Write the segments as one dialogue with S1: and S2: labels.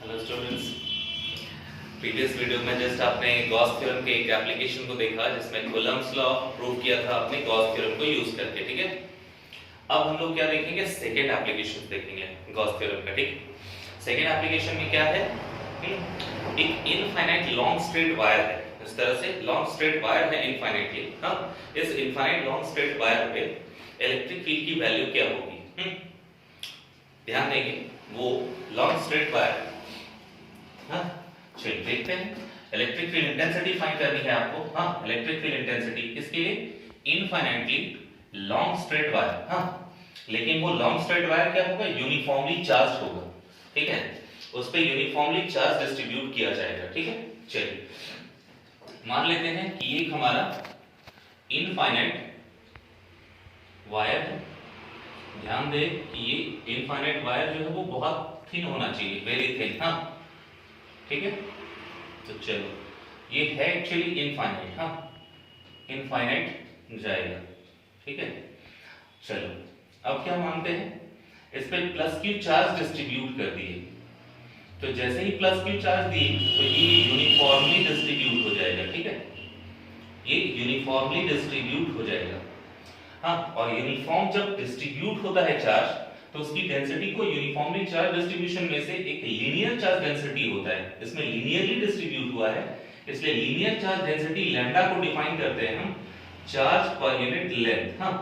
S1: Hello students, previous video में just आपने Gauss theorem के एक एप्लीकेशन को देखा जिसमें कूलम्ब्स लॉ प्रूव किया था आपने गॉस थ्योरम को यूज करके। ठीक है, अब हम लोग क्या देखेंगे, सेकेंड एप्लीकेशन देखेंगे गॉस थ्योरम का। ठीक, सेकेंड एप्लीकेशन में क्या है, एक इनफाइनाइट लॉन्ग स्ट्रेट वायर है। इस तरह से लॉन्ग स्ट्रेट वायर है इनफाइनाइटली। हाँ, इस इनफाइनाइट लॉन्ग स्ट्रेट वायर पे इलेक्ट्रिक फील्ड की वैल्यू क्या होगी, ध्यान देंगे। वो लॉन्ग स्ट्रेट वायर, हाँ चलिए देखते हैं। इलेक्ट्रिक फील्ड इंटेंसिटी फाइंड करनी है आपको। हाँ, इलेक्ट्रिक फील्ड इंटेंसिटी किसके लिए, इनफाइनाइटली लॉन्ग स्ट्रेट वायर। हाँ, लेकिन वो लॉन्ग स्ट्रेट वायर क्या होगा, यूनिफॉर्मली चार्ज होगा। ठीक है, उस पे यूनिफॉर्मली चार्ज डिस्ट्रीब्यूट किया जाएगा। ठीक है, चलिए मान लेते हैं कि ये हमारा इनफाइनाइट वायर है। ध्यान दें कि ये इनफाइनाइट वायर जो है वो बहुत थिन होना चाहिए, वेरी थिन। हाँ ठीक है, तो चलो ये है एक्चुअली इनफाइनाइट। हाँ, इनफाइनाइट जाएगा। ठीक है, चलो अब क्या मानते हैं, इस पे प्लस क्यू चार्ज डिस्ट्रीब्यूट कर दिए। तो जैसे ही प्लस क्यू चार्ज दिए तो ये यूनिफॉर्मली डिस्ट्रीब्यूट हो जाएगा। ठीक है, ये यूनिफॉर्मली डिस्ट्रीब्यूट हो जाएगा। हाँ, और यूनिफॉर्म जब डिस्ट्रीब्यूट होता है चार्ज, तो उसकी डेंसिटी को यूनिफॉर्मली चार्ज डिस्ट्रीब्यूशन में से एक लीनियर चार्ज डेंसिटी होता है, इसमें लीनियरली डिस्ट्रीब्यूट हुआ है, इसलिए लीनियर चार्ज डेंसिटी लैम्डा को डिफाइन करते हैं हम चार्ज पर यूनिट लेंथ। हाँ,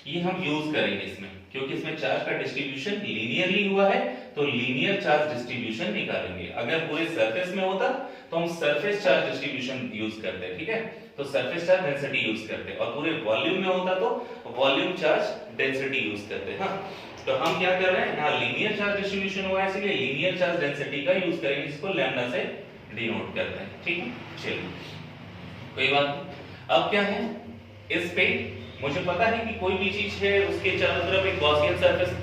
S1: ये हम यूज करेंगे इसमें, क्योंकि इसमें चार्ज का डिस्ट्रीब्यूशन लीनियरली हुआ है, तो लीनियर चार्ज डिस्ट्रीब्यूशन निकालेंगे। अगर पूरे सरफेस में होता तो हम सरफेस चार्ज डिस्ट्रीब्यूशन यूज करते हैं। ठीक है, तो सरफेस चार्ज डेंसिटी यूज करते हैं, और पूरे वॉल्यूम में होता तो वॉल्यूम चार्ज डेंसिटी यूज करते हैं। हाँ, तो हम क्या कर रहे हैं, यहाँ लीनियर चार्ज डिस्ट्रीब्यूशन हुआ है, इसलिए लीनियर चार्ज डेंसिटी का यूज करेंगे, इसको लैम्डा से डिनोट करते हैं। ठीक है, चलिए कोई बात नहीं। अब क्या है, इस पे मुझे पता है कि कोई भी चीज है उसके चारों तरफ एक गॉसियन सरफेस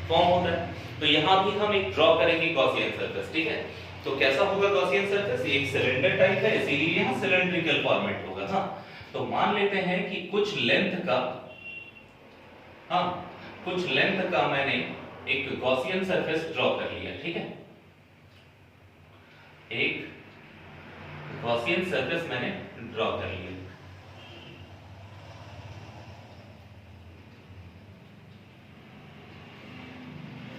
S1: फॉर्म होता है, तो यहाँ भी हम एक ड्रॉ करेंगे गॉसियन सरफेस। ठीक है, तो कैसा होगा गॉसियन सरफेस, एक सिलेंडर टाइप है, इसीलिए यहाँ सिलेंड्रिकल फॉर्मेट होगा। हाँ, तो मान लेते हैं कि कुछ लेंथ का, हाँ कुछ लेंथ का मैंने एक गॉसियन सरफेस ड्रॉ कर लिया। ठीक है, एक गॉसियन सरफेस मैंने ड्रॉ कर लिया।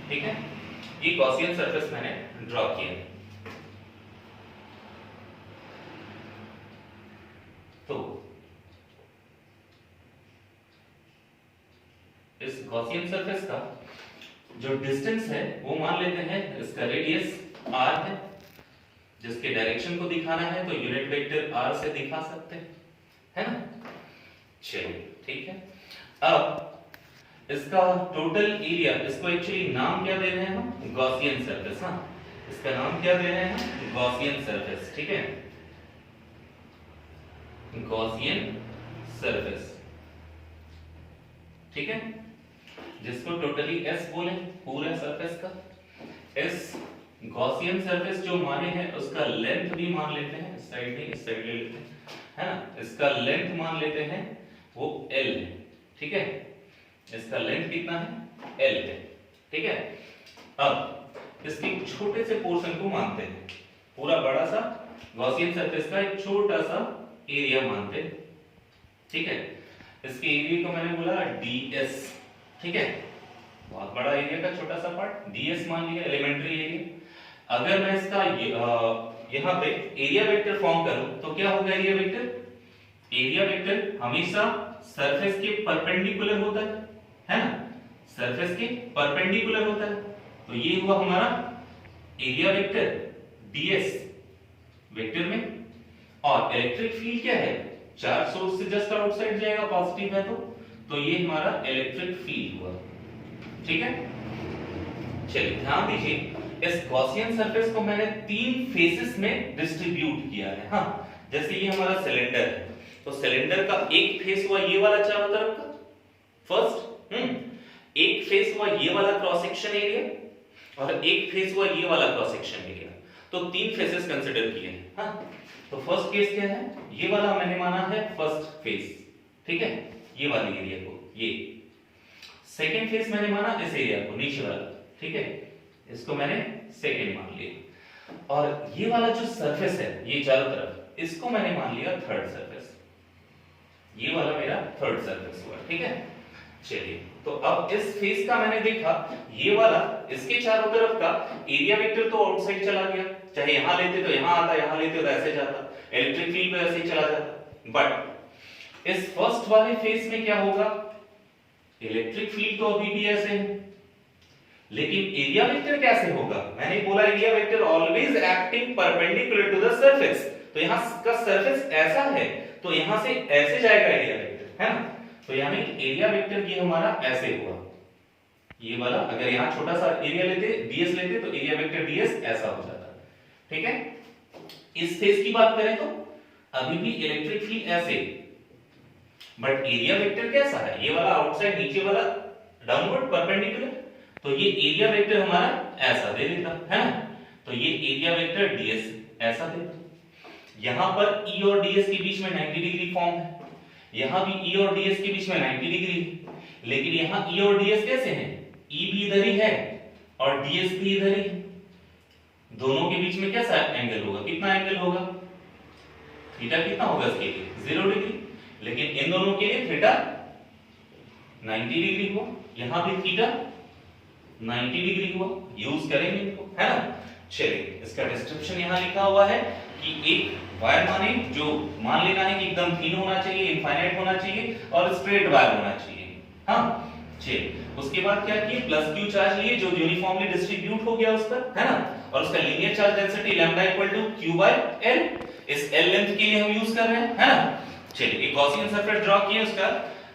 S1: ठीक है, ये गॉसियन सरफेस मैंने ड्रॉ किया। तो इस गॉसियन सरफेस का जो डिस्टेंस है वो मान लेते हैं, इसका रेडियस r है, जिसके डायरेक्शन को दिखाना है तो यूनिट वेक्टर r से दिखा सकते हैं, है ना। चलिए ठीक है, अब इसका टोटल एरिया, इसको एक्चुअली नाम क्या दे रहे हैं हम, गॉसियन सरफेस। हाँ, इसका नाम क्या दे रहे हैं, गॉसियन सरफेस। ठीक है, गॉसियन सरफेस। ठीक है, जिसको टोटली S बोले, पूरे सरफेस का इस गॉसियन सरफेस जो माने हैं उसका लेंथ भी मान लेते हैं, इस साइड में इस साइड ले लेते हैं, है ना। इसका लेंथ मान लेते हैं वो L है। ठीक है, इसका लेंथ कितना है, L है। ठीक है, अब इसके छोटे से पोर्शन को मानते हैं, पूरा बड़ा सा गॉसियन सरफेस का एक छोटा सा एरिया मानते हैं। ठीक है, इसके एरिया को मैंने बोला ds। ठीक है, बहुत बड़ा एरिया का छोटा सा पार्ट ds मान लिया, एलिमेंट्री एरिया। अगर मैं इसका यहाँ पे एरिया वेक्टर फॉर्म करूं तो क्या होगा एरिया वेक्टर, एरिया वेक्टर हमेशा सरफेस के परपेंडिकुलर होता है ना, सरफेस के परपेंडिकुलर होता है। तो ये हुआ हमारा एरिया वेक्टर ds वेक्टर में, और इलेक्ट्रिक फील्ड क्या है, चार्ज सोर्स से जस्ट आउटसाइड जाएगा, पॉजिटिव है तो ये हमारा इलेक्ट्रिक फील्ड हुआ। ठीक है, चलिए ध्यान दीजिए, इस गॉसियन सरफेस को मैंने 3 फेसेस में डिस्ट्रीब्यूट किया है। हाँ, जैसे ये हमारा सिलेंडर है, तो सिलेंडर का एक फेस हुआ ये वाला चारों तरफ का, फर्स्ट, एक फेस हुआ ये वाला क्रॉस सेक्शन एरिया, और एक फेस हुआ ये वाला क्रॉस सेक्शन एरिया। तो 3 फेसेस कंसीडर किए हैं। हाँ, तो फर्स्ट केस क्या है, ये वाला मैंने माना है फर्स्ट फेस। ठीक है, ये वाले एरिया को, ये सेकंड फेस मैंने माना इस एरिया को, नीचे वाला। ठीक है, इसको मैंने सेकंड मान लिया। और ये वाला जो सरफेस है ये चारों तरफ, इसको मैंने मान लिया थर्ड सरफेस, ये वाला मेरा थर्ड सरफेस हुआ, ठीक है। चलिए, तो अब इस फेस का मैंने देखा, ये वाला इसके चारों तरफ का एरिया वेक्टर तो आउटसाइड चला गया, चाहे यहां लेते तो यहां आता, यहां लेते तो ऐसे जाता, इलेक्ट्रिक फील्ड में ऐसे ही चला जाता। बट इस फर्स्ट वाले फेस में क्या होगा, इलेक्ट्रिक फील्ड तो अभी भी ऐसे है, लेकिन एरिया वेक्टर कैसे होगा, मैंने बोला area vector always acting perpendicular to the surface, तो यहां का सरफेस ऐसा है तो यहां से ऐसे जाएगा एरिया वेक्टर, है ना। तो यानी एरिया वेक्टर ये हमारा ऐसे हुआ, ये वाला अगर यहां छोटा सा एरिया लेते ds लेते तो एरिया वेक्टर ds ऐसा हो जाता, ठीक है। इस फेस की बात करें तो अभी भी इलेक्ट्रिक फील्ड ऐसे, बट एरिया वेक्टर कैसा है, ये वाला आउटसाइड, नीचे वाला डाउनवर्ड परपेंडिकुलर, तो ये एरिया वेक्टर हमारा ऐसा दे देता, है ना। तो ये एरिया वेक्टर ds ऐसा देता, यहां पर E और ds के बीच में 90 डिग्री फॉर्म है, यहां भी E और ds के बीच में 90 डिग्री है, लेकिन यहां E और ds कैसे हैं, E भी इधर ही है और ds भी इधर ही है, दोनों के बीच में कैसा एंगल होगा, कितना एंगल होगा, थीटा कितना होगा इसके लिए 0 डिग्री, लेकिन इन दोनों के लिए थीटा 90 डिग्री हुआ, यहां भी थीटा 90 डिग्री हुआ, यूज करेंगे इनको, है ना। चलिए, इसका डिस्क्रिप्शन यहां लिखा हुआ है कि एक वायर माने जो मान लेना है कि एकदम थिन होना चाहिए, इनफाइनाइट होना चाहिए और स्ट्रेट वायर होना चाहिए, हाँ। चलिए, उसके बाद क्या किए, प्लस क्यू चार्ज लिए जो यूनिफॉर्मली डिस्ट्रीब्यूट हो गया उस पर, है ना, और उसका linear charge density lambda equal to q by l, इस l लेंथ के लिए हम यूज कर रहे हैं, है ना। चलिए, एक गॉसियन सरफेस ड्रॉ किए, उसका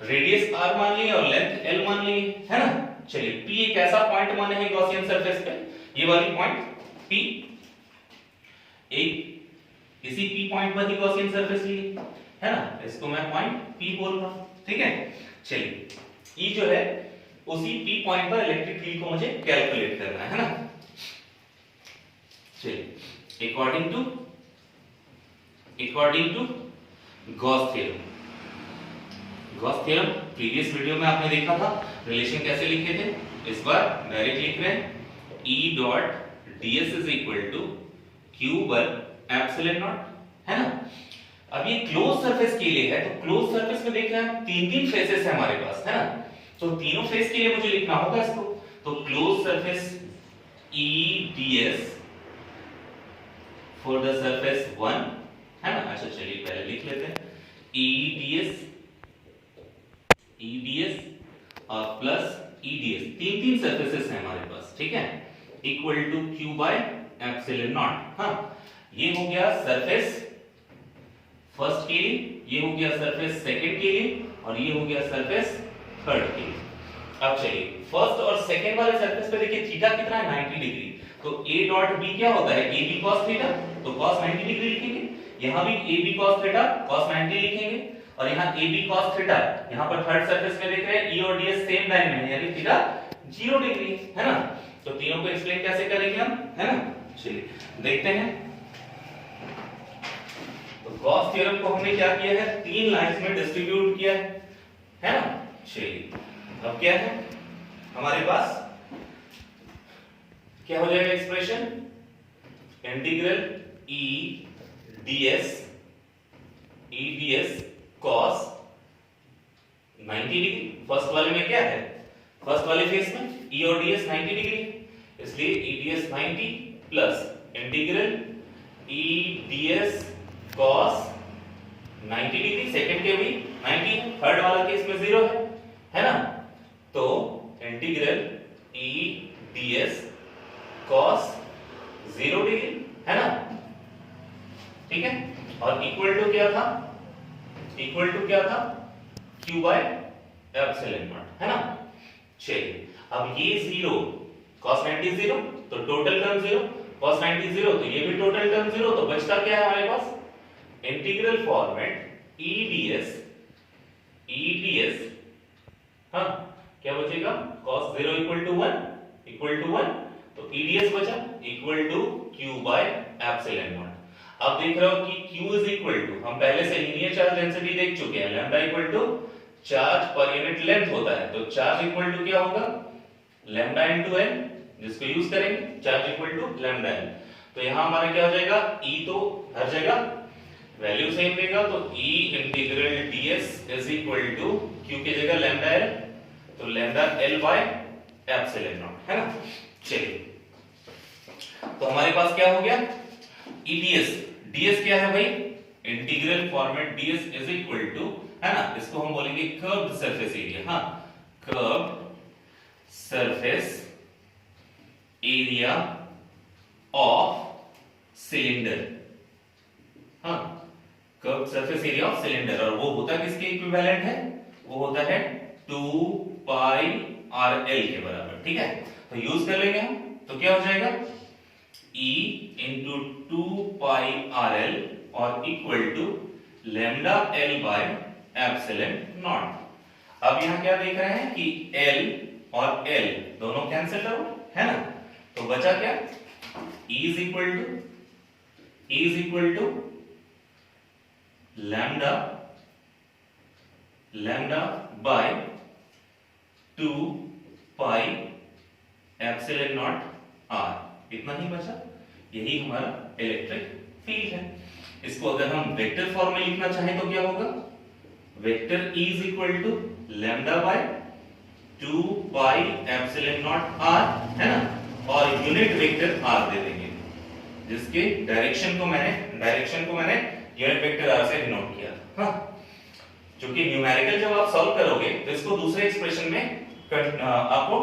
S1: रेडियस r मान लिए और लेंथ l मान लिए, है ना। चलिए, p एक ऐसा पॉइंट माने हैं गॉसियन सरफेस पे, ये वाली पॉइंट p, एक इसी p पॉइंट पर ही गॉसियन सरफेस लिए, है ना, इसको मैं पॉइंट p बोल रहा हूं, ठीक है। चलिए, E जो है उसी p पॉइंट पर इलेक्ट्रिक फील्ड को मुझे कैलकुलेट करना है ना। चलिए, according to Gauss theorem, Gauss theorem previous video में आपने देखा था, रिलेशन कैसे लिखे थे, इस बार डायरेक्ट लिख रहे हैं, E dot ds is equal to q by epsilon naught, है ना। अब ये क्लोज सरफेस के लिए है, तो क्लोज सरफेस में देख रहे हैं तीन फेसेस है हमारे पास, है ना, तो तीनों फेस के लिए मुझे लिखना होगा इसको, तो close surface EDS for the surface 1, है ना। अच्छा, चलिए पहले लिख लेते हैं, EDS और प्लस EDS, तीन सरफेसेस हैं हमारे पास, ठीक है, equal to q by epsilon naught, हाँ। ये हो गया सरफेस फर्स्ट के लिए, ये हो गया सरफेस सेकंड के लिए और ये हो गया सरफेस थर्ड के लिए। अब चलिए, फर्स्ट और सेकंड वाले सरफेस पे देखिए थीटा कितना है 90 डिग्री, तो a डॉट b क्या होता है, ab cos थीटा, तो cos 90 डिग्री लिखेंगे, यहां भी ab cos थीटा cos 90 लिखेंगे, और यहां ab cos थीटा, यहां पर थर्ड सरफेस में देख रहे हैं e और ds सेम लाइन में है, यानी थीटा 0 डिग्री, है ना। तो तीनों को एक्सप्लेन कैसे करेंगे हम, है ना। चलिए देखते हैं, तो गॉस थ्योरम को हमने क्या किया है, तीन लाइंस में डिस्ट्रीब्यूट किया है ना। चलिए, अब क्या है हमारे पास, क्या हो जाएगा expression, integral EDS cos 90 degree, first वाले में क्या है, फर्स्ट वाले फेस में E और ds 90 डिग्री, इसलिए EDS 90 plus integral EDS cos 90 degree, second के भी 90, थर्ड वाला केस में 0 है ना। तो इंटीग्रल EDS cos 0 डिग्री, है ना, ठीक है, और इक्वल टू क्या था, इक्वल टू क्या था, q बाय एप्सिलॉन नॉट, है ना। चलिए, अब ये 0 cos 90 0, तो टोटल टर्म 0, cos 90 0, तो ये भी टोटल टर्म 0, तो बचता क्या है हमारे पास, इंटीग्रल फॉर्मेट EDS, हाँ, क्या बचेगा, cos 0 इक्वल टू 1, तो EDS बचा equal to q by epsilon naught. अब देख रहे हो कि q इज इक्वल टू, हम पहले से लीनियर चार्ज डेंसिटी देख चुके हैं, lambda equal to charge per unit length होता है, तो चार्ज इक्वल टू क्या होगा, लैम्डा इनटू n, जिसको यूज करेंगे, charge equal to lambda n। तो यहां हमारा क्या हो जाएगा, E तो हर जगह वैल्यू सेम देगा, तो E integral ds is equal to Q की जगह लैम्डा L, तो lambda L by epsilon naught, है ना। चलिए तो हमारे पास क्या हो गया, EDS, ds क्या है भाई, integral format ds is equal to, है ना, इसको हम बोलेंगे कर्व्ड सरफेस एरिया, हाँ, curved surface area of cylinder, हाँ, curved surface area of cylinder, और वो होता किसके इक्विवेलेंट है, वो होता है 2 पाई RL के बराबर, ठीक है। तो यूज कर लेंगे हम, तो क्या हो जाएगा, E इंटू 2 पाई RL और equal to lambda L by epsilon naught. अब यहां क्या देख रहे हैं कि L और L दोनों कैंसिल आउट, है ना, तो बचा क्या, E is equal to lambda by 2 pi epsilon naught R, इतना ही बचा, यही हमारा इलेक्ट्रिक फील्ड है। इसको अगर हम वेक्टर फॉर्म में लिखना चाहें तो क्या होगा, vector E is equal to lambda by 2 pi epsilon naught R, है ना, और यूनिट वेक्टर R दे देंगे, जिसके डायरेक्शन को मैंने यूनिट वेक्टर R से डिनोट किया था, हाँ। क्योंकि न्यूमेरिकल जब आप सॉल्व करोगे तो इसको दूसरे एक्सप्रेशन में आपको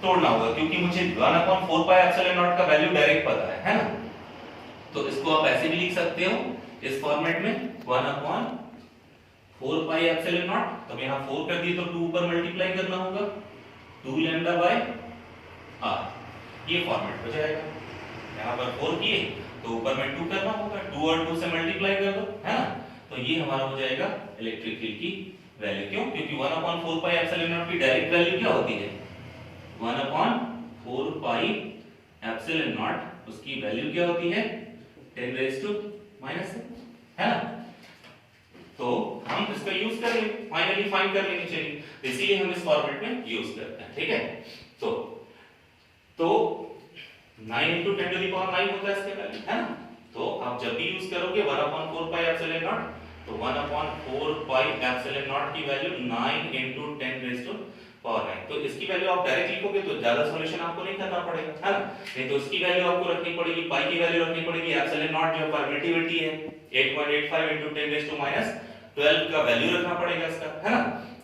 S1: तोड़ना होगा, क्योंकि मुझे 1/4 पाई एप्सिलॉन नॉट का वैल्यू डायरेक्ट पता है ना, तो इसको आप ऐसे भी लिख सकते हो इस फॉर्मेट में 1/4 पाई एप्सिलॉन नॉट, तो यहां 4 कर दिए तो 2 ऊपर मल्टीप्लाई करना होगा, 2 लैम्डा बाय R, ये फॉर्मेट हो जाएगा। यहां पर 4 किए तो ऊपर में 2 करना होगा, 2 और 2 से मल्टीप्लाई कर दो, है ना, तो ये हमारा हो जाएगा इलेक्ट्रिक फील्ड की वैल्यू। क्यों, क्योंकि 1/4 पाई एप्सिलॉन नॉट की डायरेक्ट वैल्यू क्या होती है, 1/4 पाई एप्सिलॉन नॉट, उसकी वैल्यू क्या होती है 10 रेज़ टू माइनस, है ना। तो हम इसका यूज करेंगे, फाइनली फाइंड कर लेंगे, चलिए, इसीलिए हम इस फॉर्मेट में यूज करते हैं, ठीक है। तो 9 into 10 to the power 9 होता है इसका वैल्यू, है ना। तो आप जब भी यूज करोगे 1/4 पाई एप्सिलॉन नॉट, तो 1/4 पाई एप्सिलॉन नॉट की value 9 into 10 raise to power 9, तो इसकी वैल्यू आप डायरेक्ट लिखोगे तो ज्यादा सॉल्यूशन आपको नहीं करना पड़ेगा, है ना, नहीं तो इसकी वैल्यू आपको रखनी पड़ेगी, पाई की वैल्यू रखनी पड़ेगी, एप्सिलॉन नॉट जो परमिटिविटी है 8.85 into 10 रेज़ टू माइनस 12 का वैल्यू रखना पड़ेगा इसका, है ना,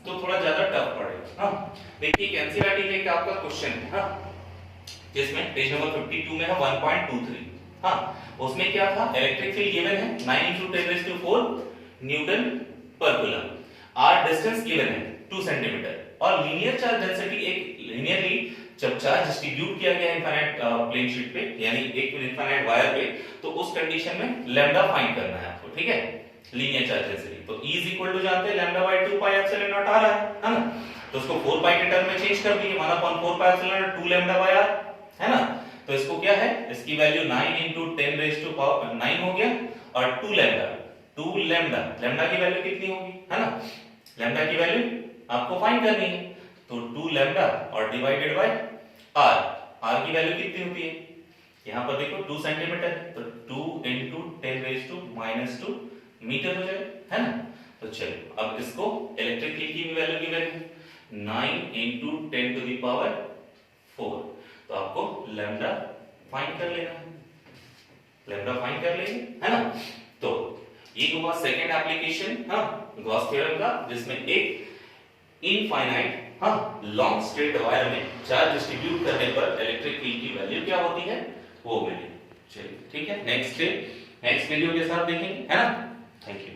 S1: तो थोड़ा ज्यादा टफ पड़ेगा, हाँ। देखिए एनसीईआरटी लेके आपका क्वेश्चन है, हाँ, जिसमें पेज नंबर 52 में है 1.23, हाँ, उसमें क्या था, इलेक्ट्रिक फील्ड गिवन है 9 into 10 raised to 4 न्यूटन पर कूलम, r डिस्टेंस गिवन है 2 सेंटीमीटर, और लीनियर चार्ज डेंसिटी एक लिनियरली जब चार्ज डिस्ट्रीब्यूट किया गया इनफाइनाइट प्लेन शीट पे, यानी एक इनफाइनाइट वायर पे, तो उस कंडीशन में लैम्डा फाइंड करना है आपको, ठीक है, लीनियर चार्ज डेंसिटी। तो E इज इक्वल टू जानते हैं lambda by 2 pi epsilon naught आ रहा है ना, तो उसको 4 पाई के टर्म में चेंज कर दिए, 1/4 pi epsilon naught 2 lambda by r, है ना, तो इसको क्या है, इसकी value 9 into 10 raise to power 9 हो गया, और 2 लैम्डा की वैल्यू कितनी होगी, है ना, लैम्डा की वैल्यू आपको फाइंड करनी है, तो 2 लैम्डा और डिवाइडेड बाय r की वैल्यू कितनी होती है, यहां पर देखो 2 सेंटीमीटर, तो 2 into 10 raise to minus 2 metre हो जाएगा, है ना। तो चलो अब इसको इलेक्ट्रिक फील्ड की वैल्यू की value 9 into 10 to the power 4, तो आपको लैम्डा फाइंड कर लेना है, लैम्डा फाइंड कर लेंगे, है ना। तो ये हुआ सेकंड एप्लीकेशन, हाँ, गॉस थ्योरम का, जिसमें एक इनफाइनाइट, हाँ, लॉन्ग स्ट्रेट वायर में चार्ज डिस्ट्रीब्यूट करने पर इलेक्ट्रिक फील्ड की वैल्यू क्या होती है वो मिली। चलिए ठीक है, नेक्स्ट वीडियो के साथ देखेंगे, है ना। Thank you.